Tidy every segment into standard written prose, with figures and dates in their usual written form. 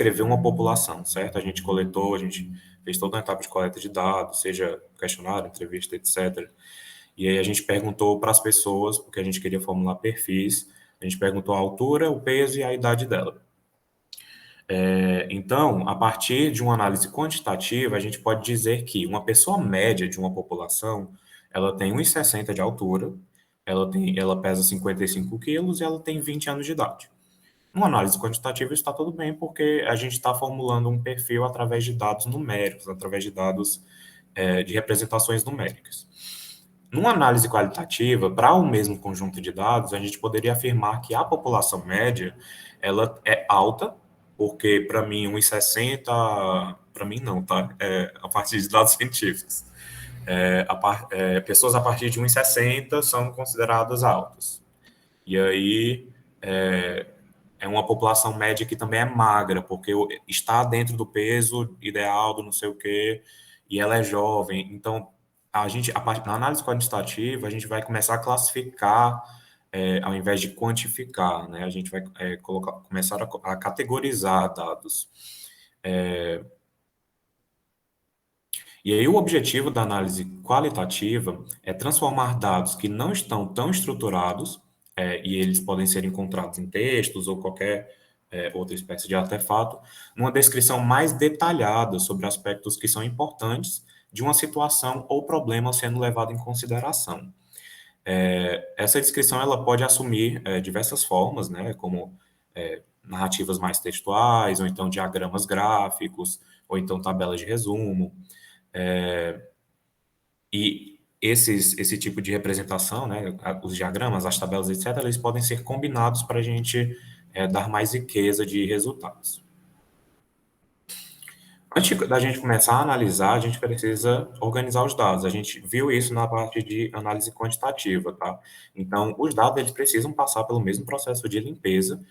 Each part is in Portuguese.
descrever uma população, certo? A gente coletou, a gente fez toda uma etapa de coleta de dados, seja questionário, entrevista, etc. E aí a gente perguntou para as pessoas, porque a gente queria formular perfis, a gente perguntou a altura, o peso e a idade dela. Então, a partir de uma análise quantitativa, a gente pode dizer que uma pessoa média de uma população, ela tem 1,60 de altura, ela pesa 55 quilos e ela tem 20 anos de idade. Uma análise quantitativa está tudo bem, porque a gente está formulando um perfil através de dados numéricos, através de dados de representações numéricas. Numa análise qualitativa, para o mesmo conjunto de dados, a gente poderia afirmar que a população média ela é alta, porque para mim 1,60, para mim não, tá? A partir de dados científicos. Pessoas a partir de 1,60 são consideradas altas. E aí é uma população média que também é magra, porque está dentro do peso ideal do não sei o quê, e ela é jovem. Então, na análise quantitativa, a gente vai começar a classificar, ao invés de quantificar, né? A gente vai começar a categorizar dados. E aí o objetivo da análise qualitativa é transformar dados que não estão tão estruturados, e eles podem ser encontrados em textos ou qualquer outra espécie de artefato, numa descrição mais detalhada sobre aspectos que são importantes de uma situação ou problema sendo levado em consideração. Essa descrição ela pode assumir diversas formas, né, como narrativas mais textuais, ou então diagramas gráficos, ou então tabelas de resumo. E esse tipo de representação, né, os diagramas, as tabelas, etc., eles podem ser combinados para a gente dar mais riqueza de resultados. Antes da gente começar a analisar, a gente precisa organizar os dados. A gente viu isso na parte de análise quantitativa, tá? Então, os dados, eles precisam passar pelo mesmo processo de limpeza,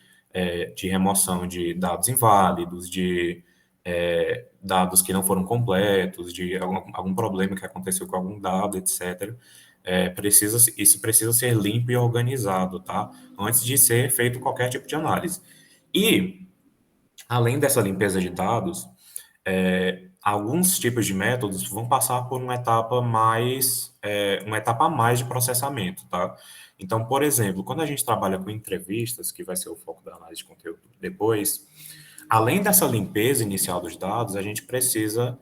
de remoção de dados inválidos, de dados que não foram completos, de algum problema que aconteceu com algum dado, etc. Isso precisa ser limpo e organizado, tá? Antes de ser feito qualquer tipo de análise. E, além dessa limpeza de dados, alguns tipos de métodos vão passar por uma etapa a mais de processamento, tá? Então, por exemplo, quando a gente trabalha com entrevistas, que vai ser o foco da análise de conteúdo depois, além dessa limpeza inicial dos dados, a gente precisa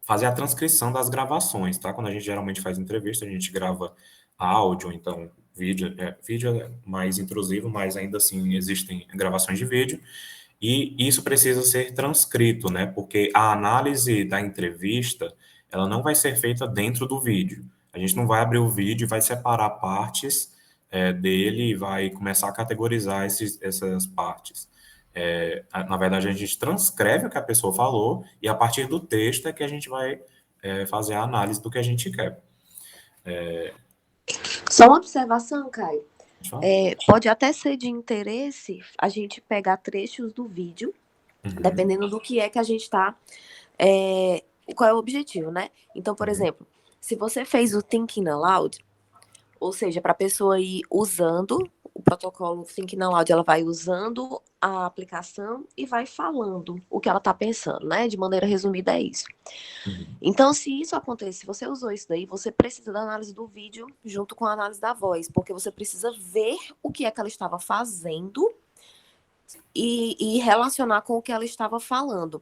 fazer a transcrição das gravações, tá? Quando a gente geralmente faz entrevista, a gente grava áudio, então vídeo é mais intrusivo, mas ainda assim existem gravações de vídeo. E isso precisa ser transcrito, né? Porque a análise da entrevista, ela não vai ser feita dentro do vídeo. A gente não vai abrir o vídeo e vai separar partes dele e vai começar a categorizar essas partes. Na verdade, a gente transcreve o que a pessoa falou e a partir do texto é que a gente vai fazer a análise do que a gente quer. Só uma observação, Caio. Pode falar? Pode até ser de interesse a gente pegar trechos do vídeo, dependendo do que é que a gente está. Qual é o objetivo, né? Então, por exemplo, se você fez o Thinking Aloud, ou seja, para a pessoa ir usando o protocolo Thinking Aloud, ela vai usando a aplicação e vai falando o que ela está pensando, né? De maneira resumida, é isso. Então, se isso acontecer, se você usou isso daí, você precisa da análise do vídeo junto com a análise da voz, porque você precisa ver o que é que ela estava fazendo e relacionar com o que ela estava falando.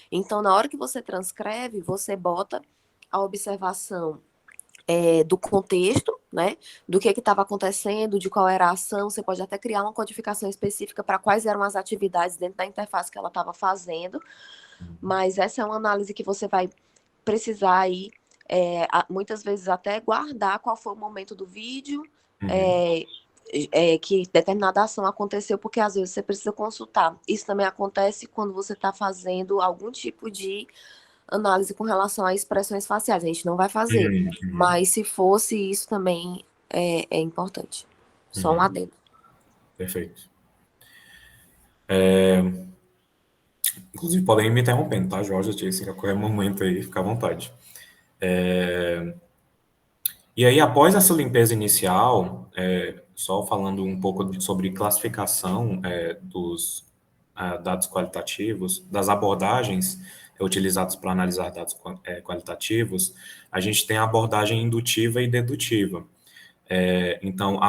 Então, na hora que você transcreve, você bota a observação do contexto, né? Do que estava acontecendo, de qual era a ação. Você pode até criar uma codificação específica para quais eram as atividades dentro da interface que ela estava fazendo. Mas essa é uma análise que você vai precisar aí, muitas vezes até guardar qual foi o momento do vídeo, que determinada ação aconteceu, porque às vezes você precisa consultar. Isso também acontece quando você está fazendo algum tipo de análise com relação a expressões faciais. A gente não vai fazer, mas se fosse isso também é importante. Só um adendo. Perfeito. Inclusive, podem me interrompendo, tá, Jorge? A qualquer momento aí, fica à vontade. E aí, após essa limpeza inicial, só falando um pouco sobre classificação dados qualitativos, das abordagens utilizadas para analisar dados qualitativos, a gente tem a abordagem indutiva e dedutiva. Então,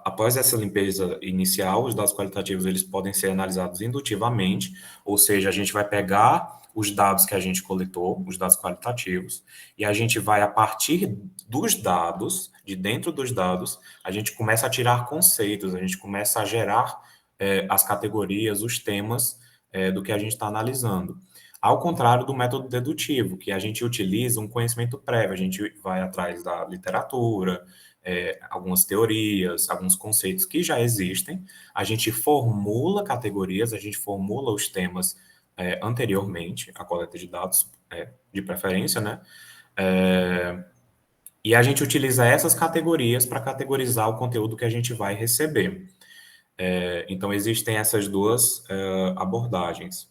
após essa limpeza inicial, os dados qualitativos eles podem ser analisados indutivamente, ou seja, a gente vai pegar os dados que a gente coletou, os dados qualitativos, e a gente vai, a partir dos dados, de dentro dos dados, a gente começa a tirar conceitos, a gente começa a gerar as categorias, os temas do que a gente está analisando. Ao contrário do método dedutivo, que a gente utiliza um conhecimento prévio, a gente vai atrás da literatura, algumas teorias, alguns conceitos que já existem, a gente formula categorias, a gente formula os temas anteriormente à coleta de dados, de preferência, né? E a gente utiliza essas categorias para categorizar o conteúdo que a gente vai receber. Então, existem essas duas abordagens.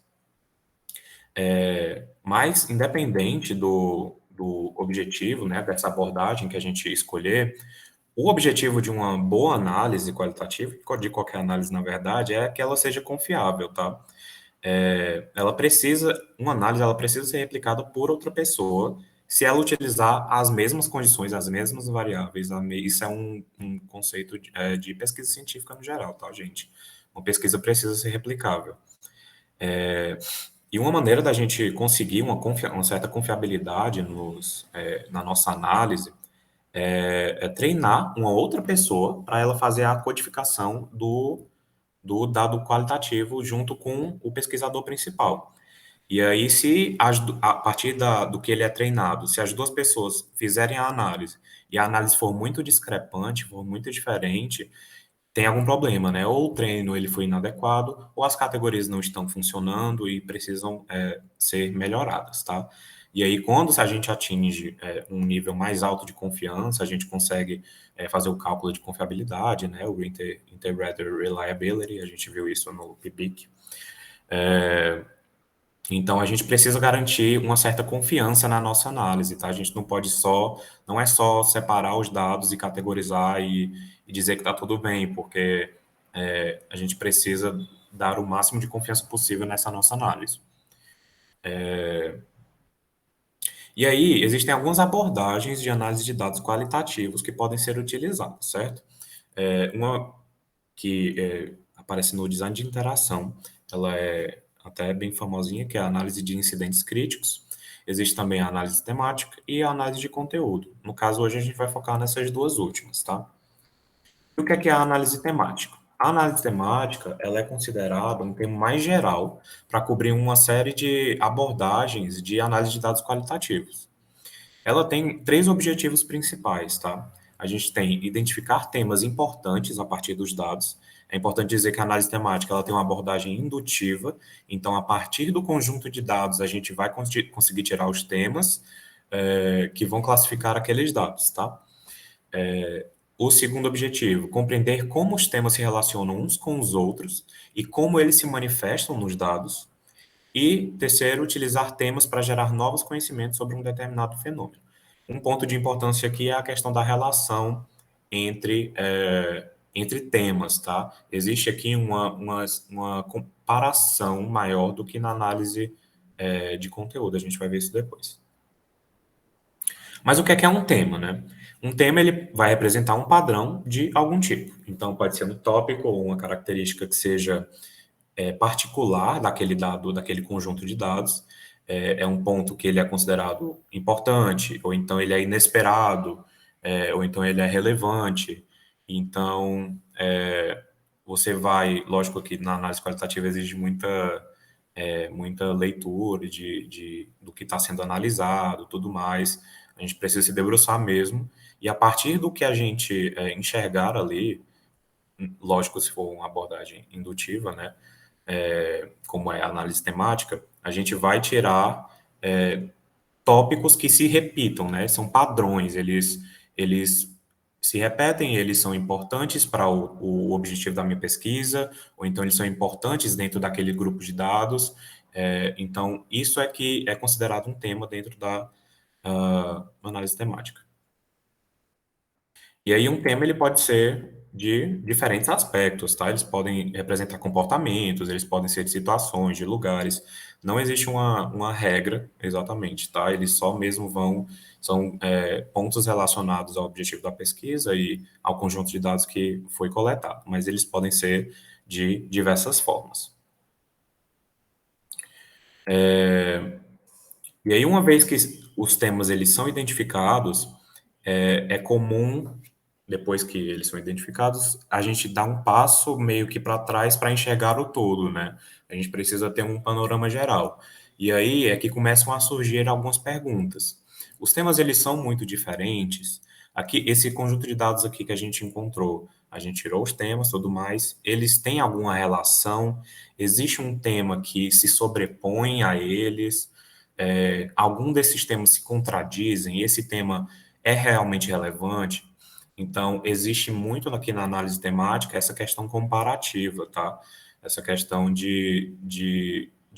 Mas, independente do objetivo, né, dessa abordagem que a gente escolher, o objetivo de uma boa análise qualitativa, de qualquer análise, na verdade, é que ela seja confiável, tá? Uma análise, ela precisa ser replicada por outra pessoa se ela utilizar as mesmas condições, as mesmas variáveis. Isso é um conceito de pesquisa científica no geral, tá, gente? Uma pesquisa precisa ser replicável. E uma maneira da gente conseguir uma certa confiabilidade na nossa análise é treinar uma outra pessoa para ela fazer a codificação do dado qualitativo junto com o pesquisador principal. E aí, se a partir do que ele é treinado, se as duas pessoas fizerem a análise e a análise for muito discrepante, for muito diferente, tem algum problema, né? Ou o treino ele foi inadequado, ou as categorias não estão funcionando e precisam ser melhoradas, tá? E aí, quando a gente atinge um nível mais alto de confiança, a gente consegue fazer o cálculo de confiabilidade, né? O Inter-Rater Reliability, a gente viu isso no PIBIC. Então, a gente precisa garantir uma certa confiança na nossa análise, tá? A gente não é só separar os dados e categorizar e dizer que está tudo bem, porque a gente precisa dar o máximo de confiança possível nessa nossa análise. E aí, existem algumas abordagens de análise de dados qualitativos que podem ser utilizadas, certo? Uma que aparece no design de interação, ela é até bem famosinha, que é a análise de incidentes críticos. Existe também a análise temática e a análise de conteúdo. No caso, hoje a gente vai focar nessas duas últimas, tá? E o que é a análise temática? A análise temática, ela é considerada um termo mais geral para cobrir uma série de abordagens de análise de dados qualitativos. Ela tem três objetivos principais, tá? A gente tem identificar temas importantes a partir dos dados. É importante dizer que a análise temática ela tem uma abordagem indutiva, então, a partir do conjunto de dados, a gente vai conseguir tirar os temas que vão classificar aqueles dados, tá? O segundo objetivo, compreender como os temas se relacionam uns com os outros e como eles se manifestam nos dados. E terceiro, utilizar temas para gerar novos conhecimentos sobre um determinado fenômeno. Um ponto de importância aqui é a questão da relação entre temas, tá? Existe aqui uma comparação maior do que na análise de conteúdo, a gente vai ver isso depois. Mas o que é um tema, né? Um tema ele vai representar um padrão de algum tipo. Então, pode ser um tópico ou uma característica que seja particular daquele dado, daquele conjunto de dados. É um ponto que ele é considerado importante, ou então ele é inesperado, ou então ele é relevante. Então, você vai, lógico que na análise qualitativa exige muita leitura do que está sendo analisado, tudo mais. A gente precisa se debruçar mesmo, e a partir do que a gente enxergar ali, lógico, se for uma abordagem indutiva, né, como é a análise temática, a gente vai tirar tópicos que se repitam, né, são padrões, eles se repetem, eles são importantes para o objetivo da minha pesquisa, ou então eles são importantes dentro daquele grupo de dados. Então, isso é que é considerado um tema dentro da análise temática. E aí um tema ele pode ser de diferentes aspectos, tá? Eles podem representar comportamentos, eles podem ser de situações, de lugares. Não existe uma regra exatamente, tá? Eles só mesmo são pontos relacionados ao objetivo da pesquisa e ao conjunto de dados que foi coletado, mas eles podem ser de diversas formas. E aí, uma vez que os temas eles são identificados, é comum, depois que eles são identificados, a gente dá um passo meio que para trás para enxergar o todo, né? A gente precisa ter um panorama geral. E aí é que começam a surgir algumas perguntas. Os temas eles são muito diferentes. Aqui, esse conjunto de dados aqui que a gente encontrou, a gente tirou os temas, tudo mais. Eles têm alguma relação? Existe um tema que se sobrepõe a eles? Algum desses temas se contradizem? Esse tema é realmente relevante? Então, existe muito aqui na análise temática essa questão comparativa, tá? Essa questão de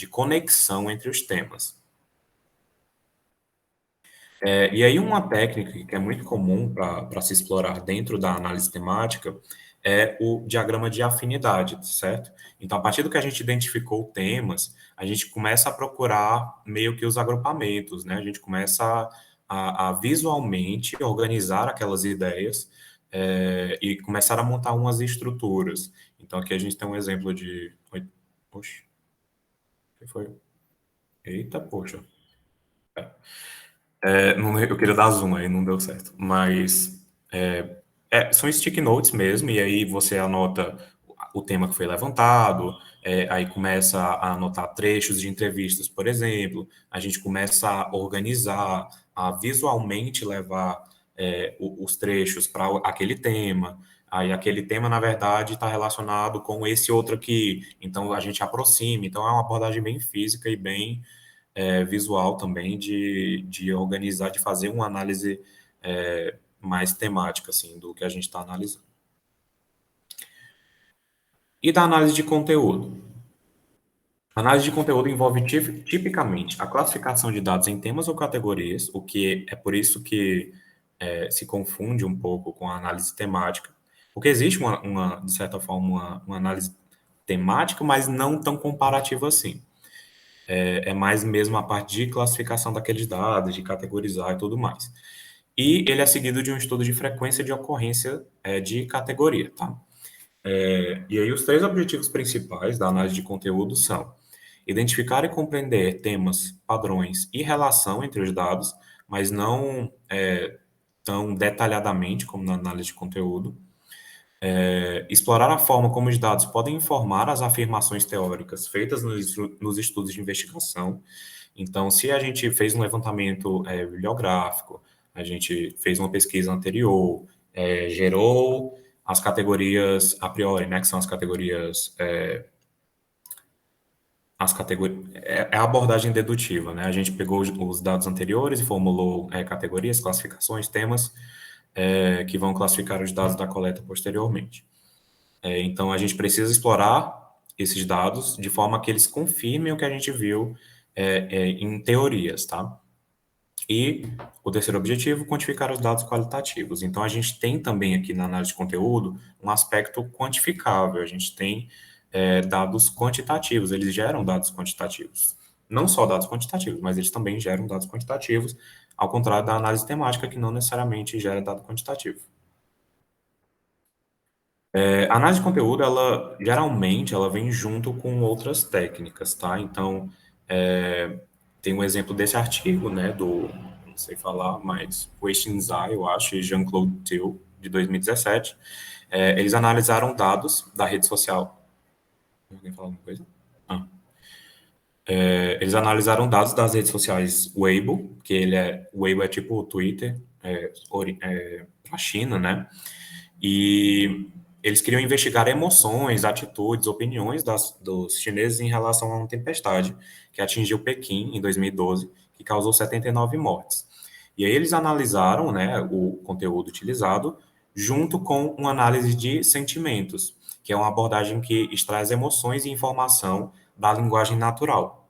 conexão entre os temas. E aí, uma técnica que é muito comum para se explorar dentro da análise temática é o diagrama de afinidade, certo? Então, a partir do que a gente identificou temas, a gente começa a procurar meio que os agrupamentos, né? A gente começa a visualmente organizar aquelas ideias, e começar a montar umas estruturas. Então, aqui a gente tem um exemplo de. Oi, poxa, o que foi? Eita, poxa. Eu queria dar zoom aí, não deu certo. Mas são stick notes mesmo, e aí você anota o tema que foi levantado, aí começa a anotar trechos de entrevistas, por exemplo, a gente começa a organizar, a visualmente levar os trechos para aquele tema. Aí aquele tema, na verdade, está relacionado com esse outro aqui, então a gente aproxima. Então é uma abordagem bem física e bem visual também de organizar, de fazer uma análise mais temática, assim, do que a gente está analisando. E da análise de conteúdo? A análise de conteúdo envolve tipicamente a classificação de dados em temas ou categorias, o que é por isso que se confunde um pouco com a análise temática, porque existe de certa forma, uma análise temática, mas não tão comparativa assim. É mais mesmo a parte de classificação daqueles dados, de categorizar e tudo mais. E ele é seguido de um estudo de frequência de ocorrência de categoria, tá? E aí os três objetivos principais da análise de conteúdo são identificar e compreender temas, padrões e relação entre os dados, mas não tão detalhadamente como na análise de conteúdo. Explorar a forma como os dados podem informar as afirmações teóricas feitas nos estudos de investigação. Então, se a gente fez um levantamento bibliográfico, a gente fez uma pesquisa anterior, gerou as categorias a priori, né, que são as categorias é a abordagem dedutiva, né? A gente pegou os dados anteriores e formulou categorias, classificações, temas que vão classificar os dados da coleta posteriormente. Então, a gente precisa explorar esses dados de forma que eles confirmem o que a gente viu em teorias, tá? E o terceiro objetivo, quantificar os dados qualitativos. Então, a gente tem também aqui na análise de conteúdo um aspecto quantificável. A gente tem dados quantitativos, eles geram dados quantitativos. Não só dados quantitativos, mas eles também geram dados quantitativos, ao contrário da análise temática, que não necessariamente gera dado quantitativo. A análise de conteúdo, ela geralmente ela vem junto com outras técnicas, tá? Então, tem um exemplo desse artigo, né, não sei falar, mas Weixin Zhai, eu acho, e Jean-Claude Thiel, de 2017. Eles analisaram dados da rede social. Alguém falar alguma coisa? Ah. Eles analisaram dados das redes sociais Weibo, Weibo é tipo o Twitter, para a China, né? E eles queriam investigar emoções, atitudes, opiniões dos chineses em relação a uma tempestade que atingiu Pequim em 2012, que causou 79 mortes. E aí eles analisaram, né, o conteúdo utilizado junto com uma análise de sentimentos, que é uma abordagem que extrai as emoções e informação da linguagem natural.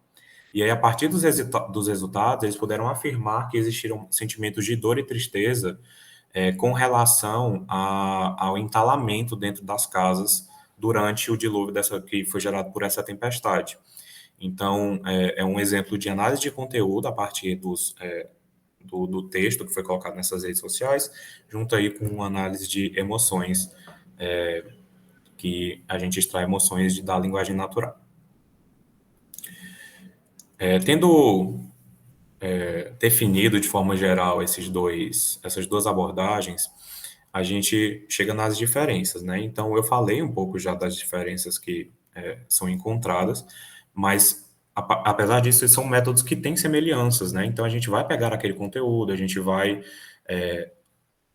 E aí, a partir dos resultados, eles puderam afirmar que existiram sentimentos de dor e tristeza com relação ao entalamento dentro das casas durante o dilúvio que foi gerado por essa tempestade. Então, é um exemplo de análise de conteúdo a partir do texto que foi colocado nessas redes sociais, junto aí com uma análise de emoções, que a gente extrai emoções da linguagem natural. Tendo definido de forma geral essas duas abordagens, a gente chega nas diferenças, né? Então, eu falei um pouco já das diferenças que são encontradas, mas apesar disso, são métodos que têm semelhanças, né? Então, a gente vai pegar aquele conteúdo, a gente vai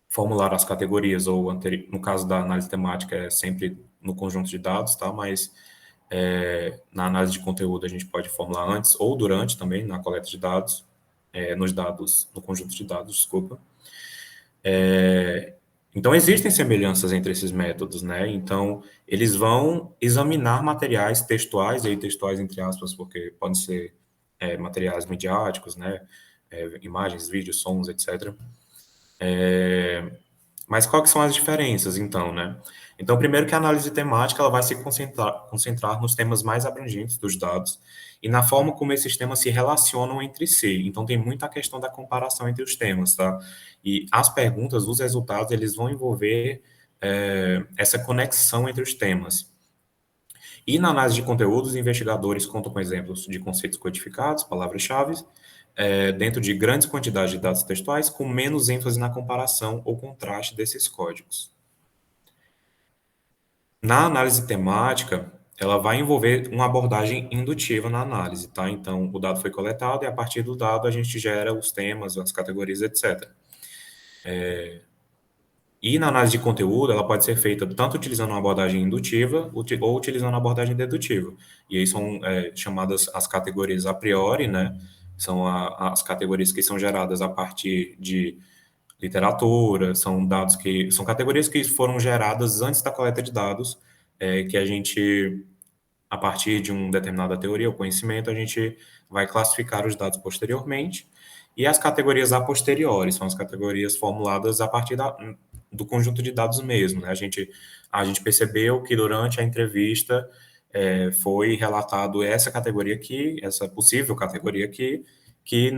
formular as categorias, ou no caso da análise temática, é sempre no conjunto de dados, tá? Mas na análise de conteúdo, a gente pode formular antes ou durante também, na coleta de dados, no conjunto de dados, desculpa. Então, existem semelhanças entre esses métodos, né? Então, eles vão examinar materiais textuais, e aí textuais entre aspas, porque podem ser materiais midiáticos, né? Imagens, vídeos, sons, etc. Mas quais que são as diferenças, então, né? Então, primeiro que a análise temática ela vai se concentrar nos temas mais abrangentes dos dados e na forma como esses temas se relacionam entre si. Então, tem muita questão da comparação entre os temas, tá? E as perguntas, os resultados, eles vão envolver essa conexão entre os temas. E na análise de conteúdos, investigadores contam com exemplos de conceitos codificados, palavras-chave, dentro de grandes quantidades de dados textuais, com menos ênfase na comparação ou contraste desses códigos. Na análise temática, ela vai envolver uma abordagem indutiva na análise, tá? Então, o dado foi coletado e a partir do dado a gente gera os temas, as categorias, etc. E na análise de conteúdo, ela pode ser feita tanto utilizando uma abordagem indutiva ou utilizando uma abordagem dedutiva. E aí são chamadas as categorias a priori, né? São as categorias que são geradas a partir de literatura, são categorias que foram geradas antes da coleta de dados, que a gente, a partir de uma determinada teoria ou conhecimento, a gente vai classificar os dados posteriormente. E as categorias a posteriori são as categorias formuladas a partir do conjunto de dados mesmo, né? A gente percebeu que durante a entrevista foi relatado essa categoria aqui, essa possível categoria aqui, que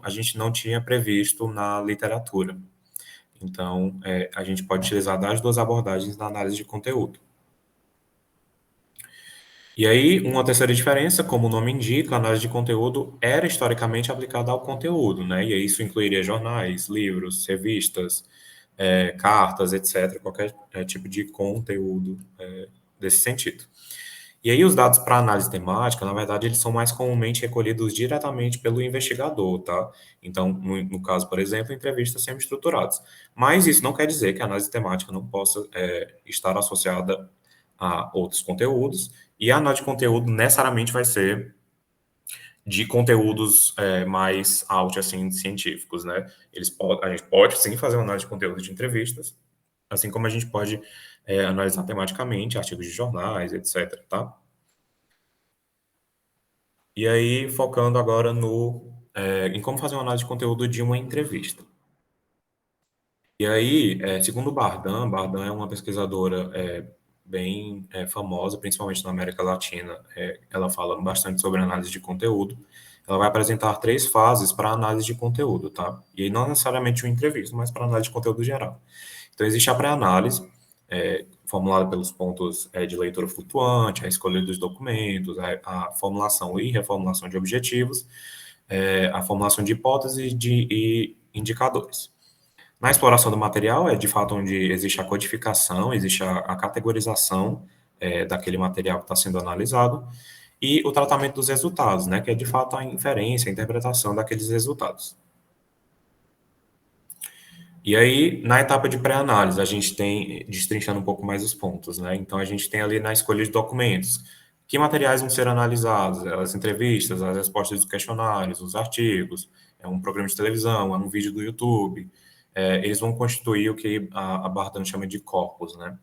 a gente não tinha previsto na literatura. Então, a gente pode utilizar das duas abordagens na análise de conteúdo. E aí, uma terceira diferença, como o nome indica, a análise de conteúdo era historicamente aplicada ao conteúdo, né? E aí isso incluiria jornais, livros, revistas, cartas, etc., qualquer tipo de conteúdo desse sentido. E aí os dados para análise temática, na verdade, eles são mais comumente recolhidos diretamente pelo investigador, tá? Então, no caso, por exemplo, entrevistas semi-estruturadas. Mas isso não quer dizer que a análise temática não possa estar associada a outros conteúdos, e a análise de conteúdo necessariamente vai ser de conteúdos mais out, assim, científicos, né? A gente pode, sim, fazer uma análise de conteúdo de entrevistas, assim como a gente pode analisar tematicamente artigos de jornais, etc., tá? E aí, focando agora em como fazer uma análise de conteúdo de uma entrevista. E aí, segundo Bardan é uma pesquisadora bem famosa, principalmente na América Latina. Ela fala bastante sobre análise de conteúdo. Ela vai apresentar 3 fases para análise de conteúdo, tá? E aí, não necessariamente uma entrevista, mas para análise de conteúdo geral. Então, existe a pré-análise, formulada pelos pontos de leitura flutuante, a escolha dos documentos, a formulação e reformulação de objetivos, a formulação de hipóteses e indicadores. Na exploração do material, é de fato onde existe a codificação, existe a categorização daquele material que está sendo analisado, e o tratamento dos resultados, né, que é de fato a inferência, a interpretação daqueles resultados. E aí, na etapa de pré-análise, a gente tem, destrinchando um pouco mais os pontos, né? Então, a gente tem ali na escolha de documentos, que materiais vão ser analisados, as entrevistas, as respostas dos questionários, os artigos, é um programa de televisão, é um vídeo do YouTube, eles vão constituir o que a Bartan chama de corpus, né?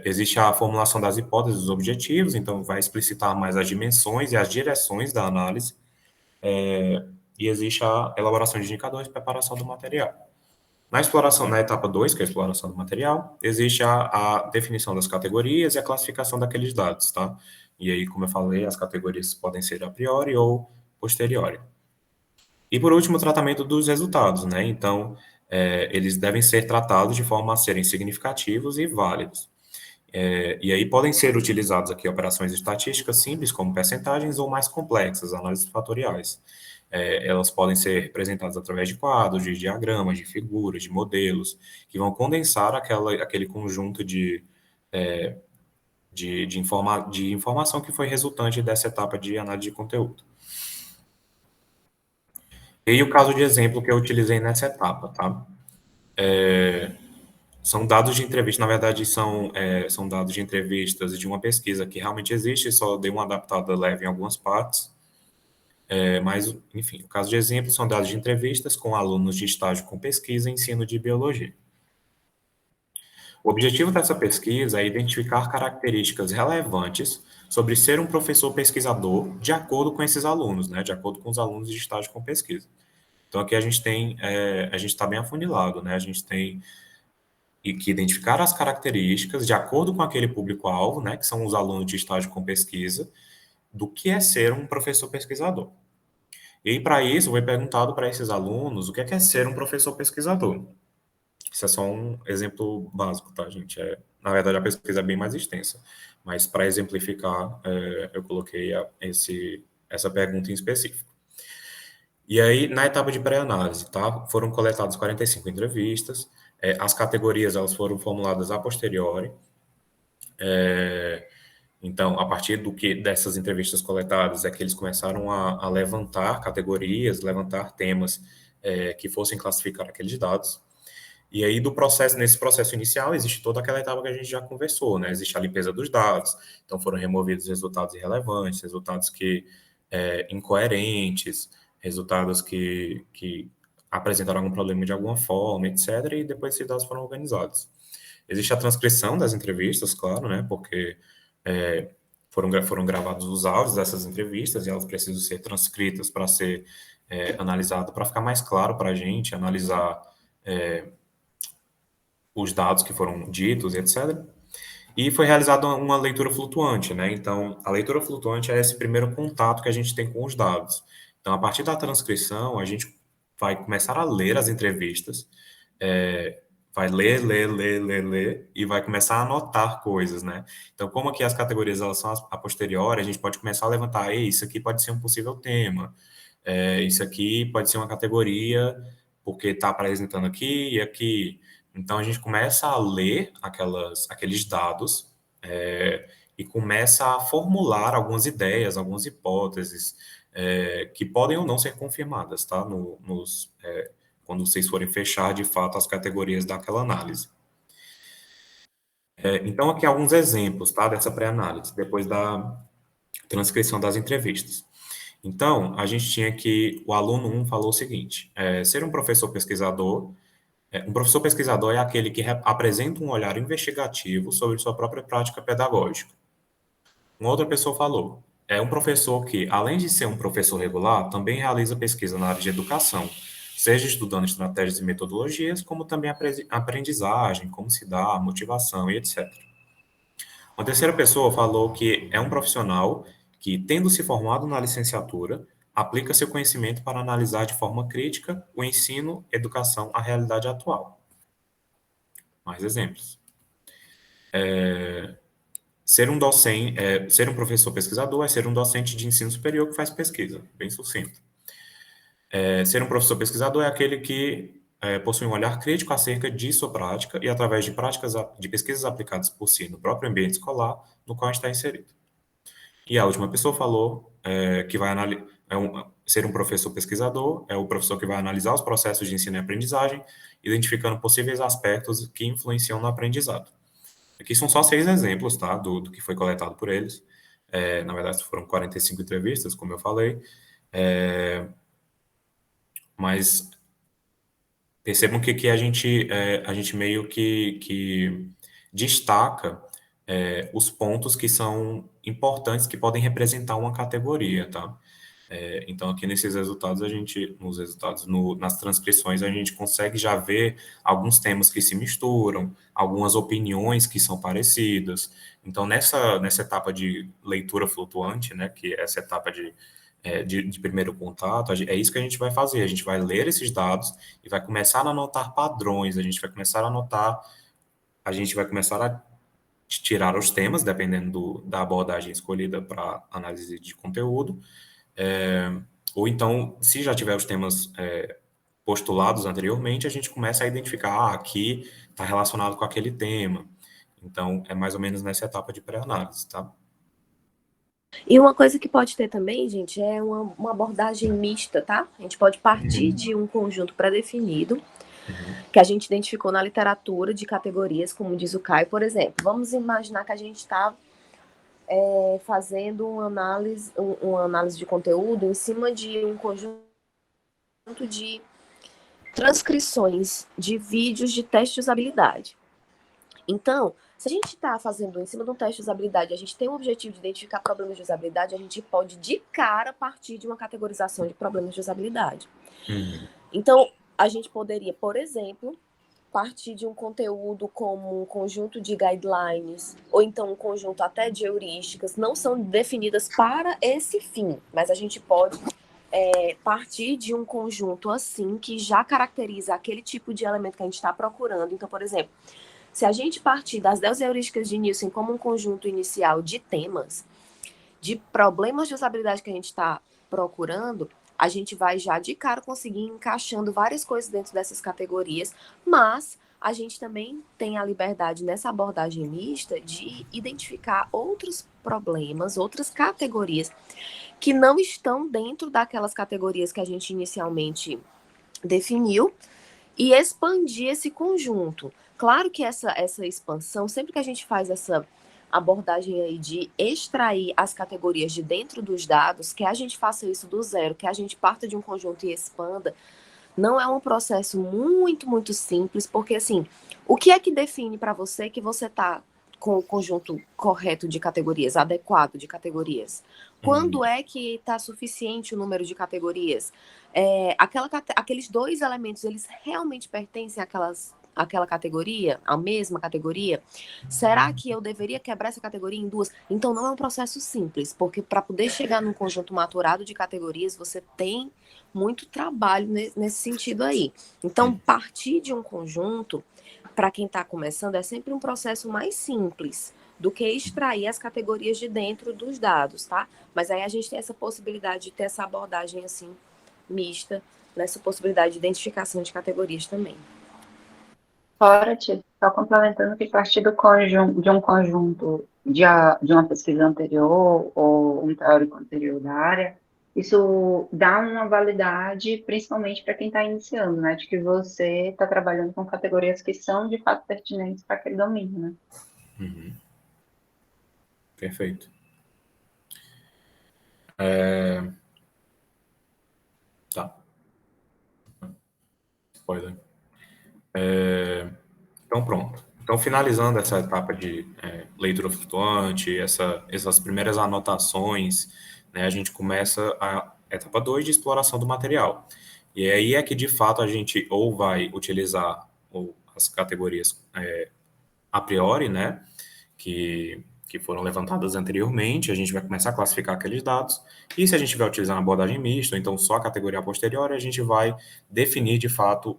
Existe a formulação das hipóteses dos objetivos, então vai explicitar mais as dimensões e as direções da análise, e existe a elaboração de indicadores e preparação do material. Na exploração, na etapa 2, que é a exploração do material, existe a definição das categorias e a classificação daqueles dados, tá? E aí, como eu falei, as categorias podem ser a priori ou posteriori. E por último, o tratamento dos resultados, né? Então, eles devem ser tratados de forma a serem significativos e válidos. E aí podem ser utilizados aqui operações estatísticas simples, como percentagens, ou mais complexas, análises fatoriais. Elas podem ser representadas através de quadros, de diagramas, de figuras, de modelos, que vão condensar aquele conjunto de informação que foi resultante dessa etapa de análise de conteúdo. E o caso de exemplo que eu utilizei nessa etapa, tá? São dados de entrevista, na verdade, são dados de entrevistas de uma pesquisa que realmente existe, só dei uma adaptada leve em algumas partes. Mas, enfim, o caso de exemplo são dados de entrevistas com alunos de estágio com pesquisa e ensino de biologia. O objetivo dessa pesquisa é identificar características relevantes sobre ser um professor pesquisador de acordo com esses alunos, né, de acordo com os alunos de estágio com pesquisa. Então, aqui a gente está bem afunilado, né, a gente tem que identificar as características de acordo com aquele público-alvo, né, que são os alunos de estágio com pesquisa, do que é ser um professor pesquisador. E aí, para isso, foi perguntado para esses alunos o que é ser um professor pesquisador. Isso é só um exemplo básico, tá, gente? Na verdade, a pesquisa é bem mais extensa, mas para exemplificar, eu coloquei essa pergunta em específico. E aí, na etapa de pré-análise, tá? Foram coletadas 45 entrevistas, as categorias elas foram formuladas a posteriori. Então, a partir dessas entrevistas coletadas, é que eles começaram a levantar categorias, levantar temas que fossem classificar aqueles dados. E aí, nesse processo inicial, existe toda aquela etapa que a gente já conversou, né? Existe a limpeza dos dados, então foram removidos resultados irrelevantes, resultados incoerentes, resultados que apresentaram algum problema de alguma forma, etc. E depois esses dados foram organizados. Existe a transcrição das entrevistas, claro, né? Porque foram gravados os áudios dessas entrevistas e elas precisam ser transcritas para ser analisado, para ficar mais claro para a gente analisar os dados que foram ditos, etc. E foi realizada uma leitura flutuante, né? Então, a leitura flutuante é esse primeiro contato que a gente tem com os dados. Então, a partir da transcrição, a gente vai começar a ler as entrevistas, vai ler, e vai começar a anotar coisas, né? Então, como aqui as categorias elas são a posteriori, a gente pode começar a levantar, ei, isso aqui pode ser um possível tema, isso aqui pode ser uma categoria, porque está apresentando aqui e aqui. Então, a gente começa a ler aqueles dados e começa a formular algumas ideias, algumas hipóteses que podem ou não ser confirmadas, tá? Quando vocês forem fechar, de fato, as categorias daquela análise. Então, aqui alguns exemplos, tá? Dessa pré-análise, depois da transcrição das entrevistas. Então, a gente tinha que o aluno 1 falou o seguinte: ser um professor pesquisador é aquele que apresenta um olhar investigativo sobre sua própria prática pedagógica. Uma outra pessoa falou: é um professor que, além de ser um professor regular, também realiza pesquisa na área de educação, seja estudando estratégias e metodologias, como também aprendizagem, como se dá, motivação e etc. Uma terceira pessoa falou que é um profissional que, tendo se formado na licenciatura, aplica seu conhecimento para analisar de forma crítica o ensino, educação, à realidade atual. Mais exemplos. Ser um professor pesquisador é ser um docente de ensino superior que faz pesquisa, bem sucinto. Ser um professor pesquisador é aquele que possui um olhar crítico acerca de sua prática e através de pesquisas aplicadas por si no próprio ambiente escolar no qual está inserido. E a última pessoa falou que ser um professor pesquisador é o professor que vai analisar os processos de ensino e aprendizagem, identificando possíveis aspectos que influenciam no aprendizado. Aqui são só 6 exemplos, tá, do que foi coletado por eles. Na verdade, foram 45 entrevistas, como eu falei. Mas percebam que aqui a gente meio que destaca os pontos que são importantes, que podem representar uma categoria, tá? Então, aqui nesses resultados, nas transcrições, a gente consegue já ver alguns temas que se misturam, algumas opiniões que são parecidas. Então, nessa etapa de leitura flutuante, né, que é essa etapa de primeiro contato, é isso que a gente vai fazer. A gente vai ler esses dados e vai começar a anotar padrões, a gente vai começar a tirar os temas, dependendo da abordagem escolhida para análise de conteúdo. É, ou então, se já tiver os temas postulados anteriormente, a gente começa a identificar, aqui está relacionado com aquele tema. Então, é mais ou menos nessa etapa de pré-análise, tá? E uma coisa que pode ter também, gente, é uma abordagem mista, tá? A gente pode partir Uhum, de um conjunto pré-definido uhum, que a gente identificou na literatura de categorias, como diz o Caio, por exemplo. Vamos imaginar que a gente está fazendo uma análise de conteúdo em cima de um conjunto de transcrições de vídeos de teste de usabilidade. Então, se a gente está fazendo em cima de um teste de usabilidade, a gente tem o objetivo de identificar problemas de usabilidade, a gente pode de cara partir de uma categorização de problemas de usabilidade. uhum, Então, a gente poderia, por exemplo, partir de um conteúdo como um conjunto de guidelines, ou então um conjunto até de heurísticas, não são definidas para esse fim, mas a gente pode partir de um conjunto assim que já caracteriza aquele tipo de elemento que a gente está procurando. Então, por exemplo, se a gente partir das 10 heurísticas de Nielsen como um conjunto inicial de temas, de problemas de usabilidade que a gente está procurando, a gente vai já de cara conseguir encaixando várias coisas dentro dessas categorias, mas a gente também tem a liberdade nessa abordagem mista de identificar outros problemas, outras categorias que não estão dentro daquelas categorias que a gente inicialmente definiu e expandir esse conjunto. Claro que essa expansão, sempre que a gente faz essa abordagem aí de extrair as categorias de dentro dos dados, que a gente faça isso do zero, que a gente parta de um conjunto e expanda, não é um processo muito, muito simples, porque assim, o que é que define para você que você está com o conjunto correto de categorias, adequado de categorias? Quando uhum. é que está suficiente o número de categorias? Aqueles dois elementos, eles realmente pertencem àquela categoria, à mesma categoria? Será que eu deveria quebrar essa categoria em duas? Então, não é um processo simples, porque para poder chegar num conjunto maturado de categorias, você tem muito trabalho nesse sentido aí. Então, Sim. partir de um conjunto, para quem está começando, é sempre um processo mais simples do que extrair as categorias de dentro dos dados, tá? Mas aí a gente tem essa possibilidade de ter essa abordagem assim mista, nessa possibilidade de identificação de categorias também. Fora, Tia, só complementando que partir de um conjunto de uma pesquisa anterior ou um teórico anterior da área, isso dá uma validade, principalmente para quem está iniciando, né? De que você está trabalhando com categorias que são de fato pertinentes para aquele domínio, né? Uhum. Perfeito. Tá. Spoiler. Então, pronto. Então, finalizando essa etapa de leitura flutuante, essas primeiras anotações, né, a gente começa a etapa 2 de exploração do material. E aí é que, de fato, a gente ou vai utilizar as categorias a priori, né, que foram levantadas anteriormente, a gente vai começar a classificar aqueles dados, e se a gente estiver utilizando a abordagem mista, ou então só a categoria a posteriori, a gente vai definir, de fato,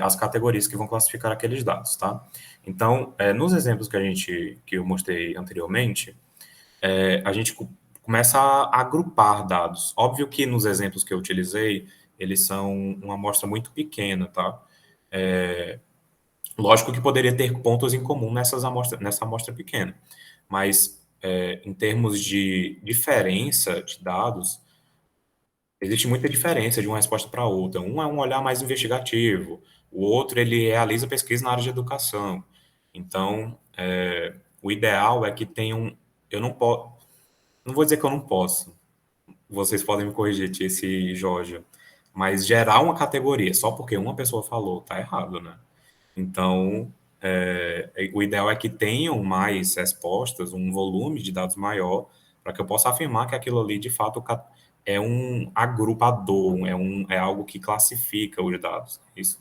as categorias que vão classificar aqueles dados, tá? Então, nos exemplos que eu mostrei anteriormente, a gente começa a agrupar dados. Óbvio que nos exemplos que eu utilizei, eles são uma amostra muito pequena, tá? Lógico que poderia ter pontos em comum nessa amostra pequena, mas em termos de diferença de dados, existe muita diferença de uma resposta para outra. Um é um olhar mais investigativo, o outro ele realiza pesquisa na área de educação. Então, o ideal é que tenham. Eu não posso. Não vou dizer que eu não posso. Vocês podem me corrigir, Tice e Jorge. Mas gerar uma categoria só porque uma pessoa falou, tá errado, né? Então, o ideal é que tenham mais respostas, um volume de dados maior, para que eu possa afirmar que aquilo ali, de fato, é um agrupador, é algo que classifica os dados. Isso.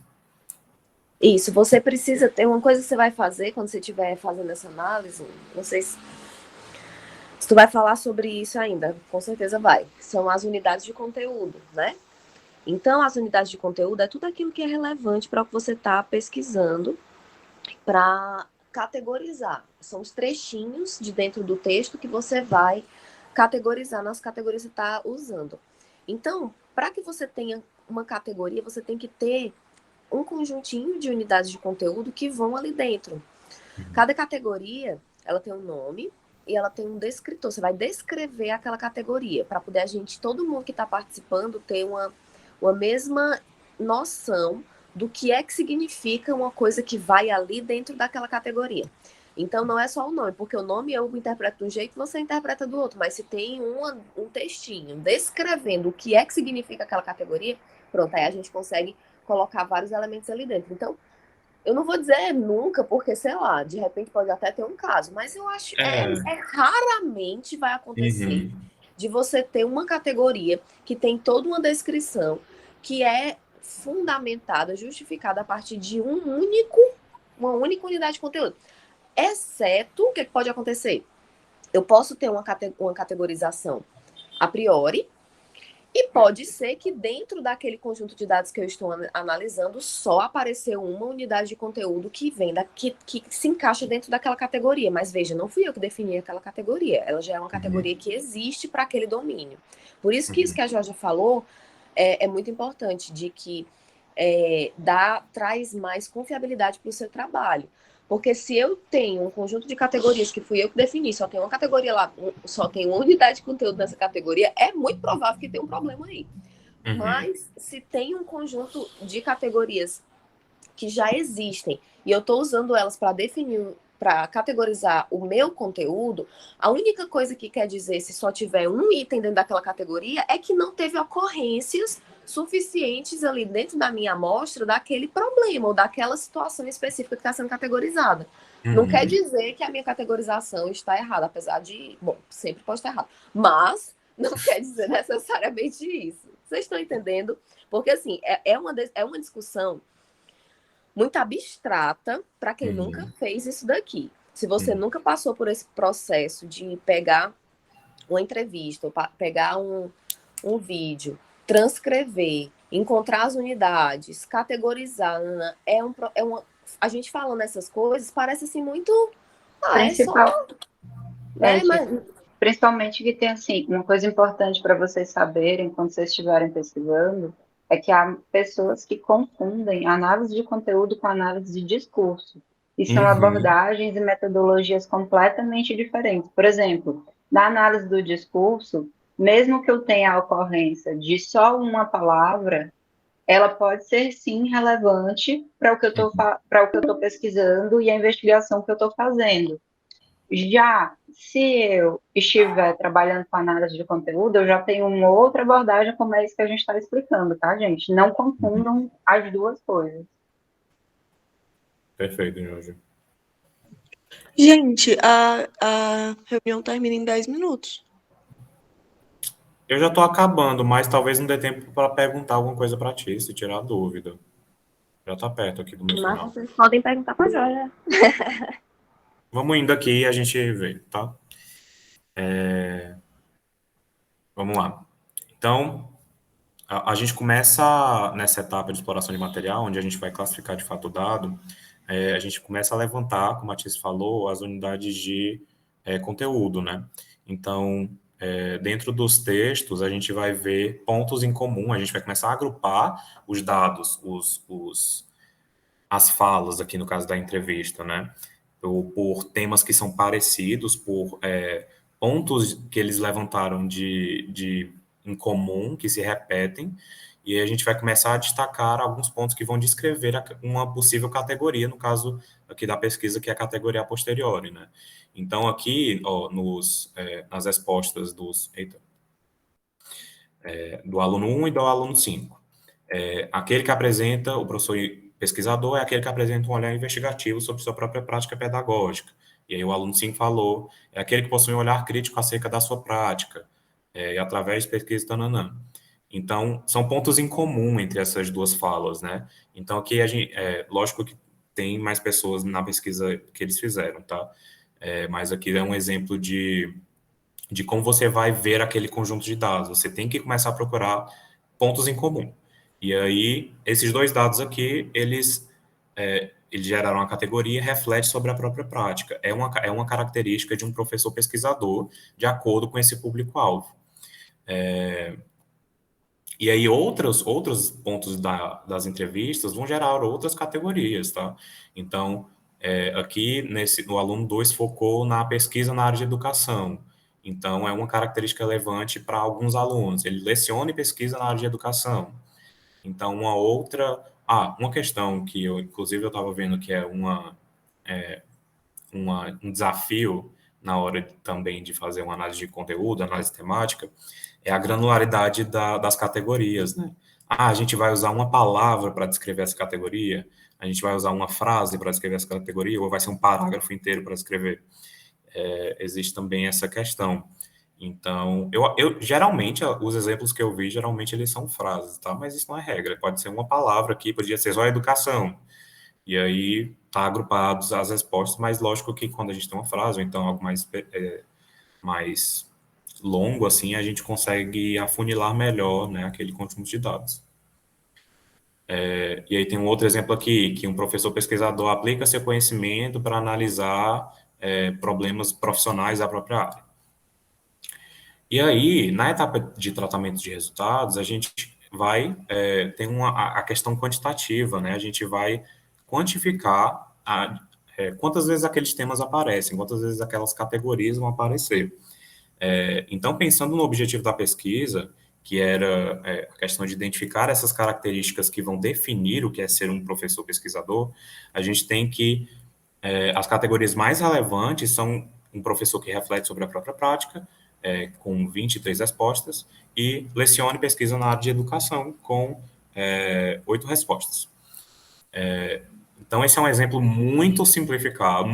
Isso, você precisa ter uma coisa que você vai fazer quando você estiver fazendo essa análise, não sei se tu vai falar sobre isso ainda, com certeza vai, são as unidades de conteúdo, né? Então, as unidades de conteúdo é tudo aquilo que é relevante para o que você está pesquisando, para categorizar. São os trechinhos de dentro do texto que você vai categorizar nas categorias que você está usando. Então, para que você tenha uma categoria, você tem que ter um conjuntinho de unidades de conteúdo que vão ali dentro. Cada categoria, ela tem um nome e ela tem um descritor. Você vai descrever aquela categoria para poder todo mundo que está participando, ter uma mesma noção do que é que significa uma coisa que vai ali dentro daquela categoria. Então, não é só o nome, porque o nome eu interpreto de um jeito, você interpreta do outro, mas se tem um textinho descrevendo o que é que significa aquela categoria, pronto, aí a gente consegue colocar vários elementos ali dentro. Então, eu não vou dizer nunca, porque, sei lá, de repente pode até ter um caso, mas eu acho raramente vai acontecer Uhum. de você ter uma categoria que tem toda uma descrição que é fundamentada, justificada a partir de uma única unidade de conteúdo. Exceto, o que pode acontecer? Eu posso ter uma categorização a priori, e pode ser que dentro daquele conjunto de dados que eu estou analisando, só apareceu uma unidade de conteúdo que vem que se encaixa dentro daquela categoria. Mas veja, não fui eu que defini aquela categoria. Ela já é uma categoria que existe para aquele domínio. Por isso que isso que a Georgia falou é muito importante, de que traz mais confiabilidade para o seu trabalho. Porque se eu tenho um conjunto de categorias que fui eu que defini, só tem uma categoria lá, só tem uma unidade de conteúdo nessa categoria, é muito provável que tenha um problema aí. Mas se tem um conjunto de categorias que já existem e eu estou usando elas para definir, para categorizar o meu conteúdo, a única coisa que quer dizer, se só tiver um item dentro daquela categoria, é que não teve ocorrências suficientes ali dentro da minha amostra daquele problema ou daquela situação específica que está sendo categorizada. Não quer dizer que a minha categorização está errada, apesar de, bom, sempre pode estar errado, mas não quer dizer necessariamente isso. Vocês estão entendendo? Porque, assim, é uma discussão muito abstrata para quem nunca fez isso daqui. Se você nunca passou por esse processo de pegar uma entrevista, ou pegar um vídeo, transcrever, encontrar as unidades, categorizar, a gente falando essas coisas parece assim muito Principal, né? Mas, principalmente que tem assim, uma coisa importante para vocês saberem quando vocês estiverem pesquisando é que há pessoas que confundem análise de conteúdo com análise de discurso. E são abordagens e metodologias completamente diferentes. Por exemplo, na análise do discurso, mesmo que eu tenha a ocorrência de só uma palavra, ela pode ser sim relevante para o que eu estou pesquisando e a investigação que eu estou fazendo. Já se eu estiver trabalhando com análise de conteúdo, eu já tenho uma outra abordagem, como é isso que a gente está explicando, tá, gente? Não confundam as duas coisas. Perfeito, Jorge. Gente, a reunião termina em 10 minutos. Eu já estou acabando, mas talvez não dê tempo para perguntar alguma coisa para ti, se tirar dúvida. Já está perto aqui do meu mas final. vocês podem perguntar para a Jorge. Vamos indo aqui e a gente vê, tá? Vamos lá. Então, a gente começa nessa etapa de exploração de material, onde a gente vai classificar de fato o dado, a gente começa a levantar, como a Matheus falou, as unidades de conteúdo, né? Então, dentro dos textos, a gente vai ver pontos em comum, a gente vai começar a agrupar os dados, as falas, aqui no caso da entrevista, né? Por temas que são parecidos, por pontos que eles levantaram em comum, que se repetem, e aí a gente vai começar a destacar alguns pontos que vão descrever uma possível categoria, no caso aqui da pesquisa, que é a categoria a posteriori, né? Então, aqui, ó, nas respostas do aluno 1 e do aluno 5, aquele que apresenta, o professor pesquisador é aquele que apresenta um olhar investigativo sobre sua própria prática pedagógica. E aí o aluno 5 falou, é aquele que possui um olhar crítico acerca da sua prática. e através de pesquisa, tananã. Então, são pontos em comum entre essas duas falas, né? Então, aqui lógico que tem mais pessoas na pesquisa que eles fizeram, tá? Mas aqui é um exemplo de como você vai ver aquele conjunto de dados. Você tem que começar a procurar pontos em comum. E aí, esses dois dados aqui, eles geraram uma categoria e reflete sobre a própria prática. É uma característica de um professor pesquisador, de acordo com esse público-alvo. E aí, outros pontos das entrevistas vão gerar outras categorias, tá? Então, aqui, no aluno 2 focou na pesquisa na área de educação. Então, é uma característica relevante para alguns alunos. Ele leciona e pesquisa na área de educação. Então, uma questão que inclusive, eu estava vendo que é um desafio na hora também de fazer uma análise de conteúdo, análise temática, é a granularidade das categorias, né? A gente vai usar uma palavra para descrever essa categoria, a gente vai usar uma frase para descrever essa categoria, ou vai ser um parágrafo inteiro para descrever. Existe também essa questão. Então, geralmente, os exemplos que eu vi, geralmente eles são frases, tá? Mas isso não é regra, pode ser uma palavra aqui, podia ser só educação. E aí, tá agrupados as respostas, mas lógico que quando a gente tem uma frase, ou então algo mais longo, assim, a gente consegue afunilar melhor, né, aquele conjunto de dados. E aí tem um outro exemplo aqui, que um professor pesquisador aplica seu conhecimento para analisar problemas profissionais da própria área. E aí, na etapa de tratamento de resultados, a gente vai ter a questão quantitativa, né? A gente vai quantificar quantas vezes aqueles temas aparecem, quantas vezes aquelas categorias vão aparecer. Então, pensando no objetivo da pesquisa, que era a questão de identificar essas características que vão definir o que é ser um professor pesquisador, a gente tem que as categorias mais relevantes são um professor que reflete sobre a própria prática, com 23 respostas, e lecione e pesquisa na área de educação, com 8 respostas. Então, esse é um exemplo muito simplificado,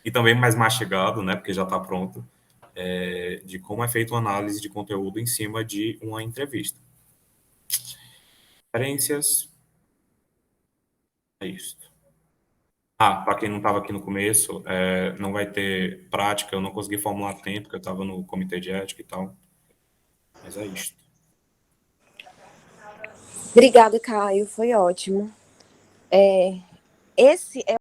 e também mais mastigado, né, porque já está pronto, de como é feita uma análise de conteúdo em cima de uma entrevista. Referências. É isso. Para quem não estava aqui no começo, não vai ter prática, eu não consegui formular a tempo, porque eu estava no comitê de ética e tal. Mas é isso. Obrigada, Caio, foi ótimo. Esse é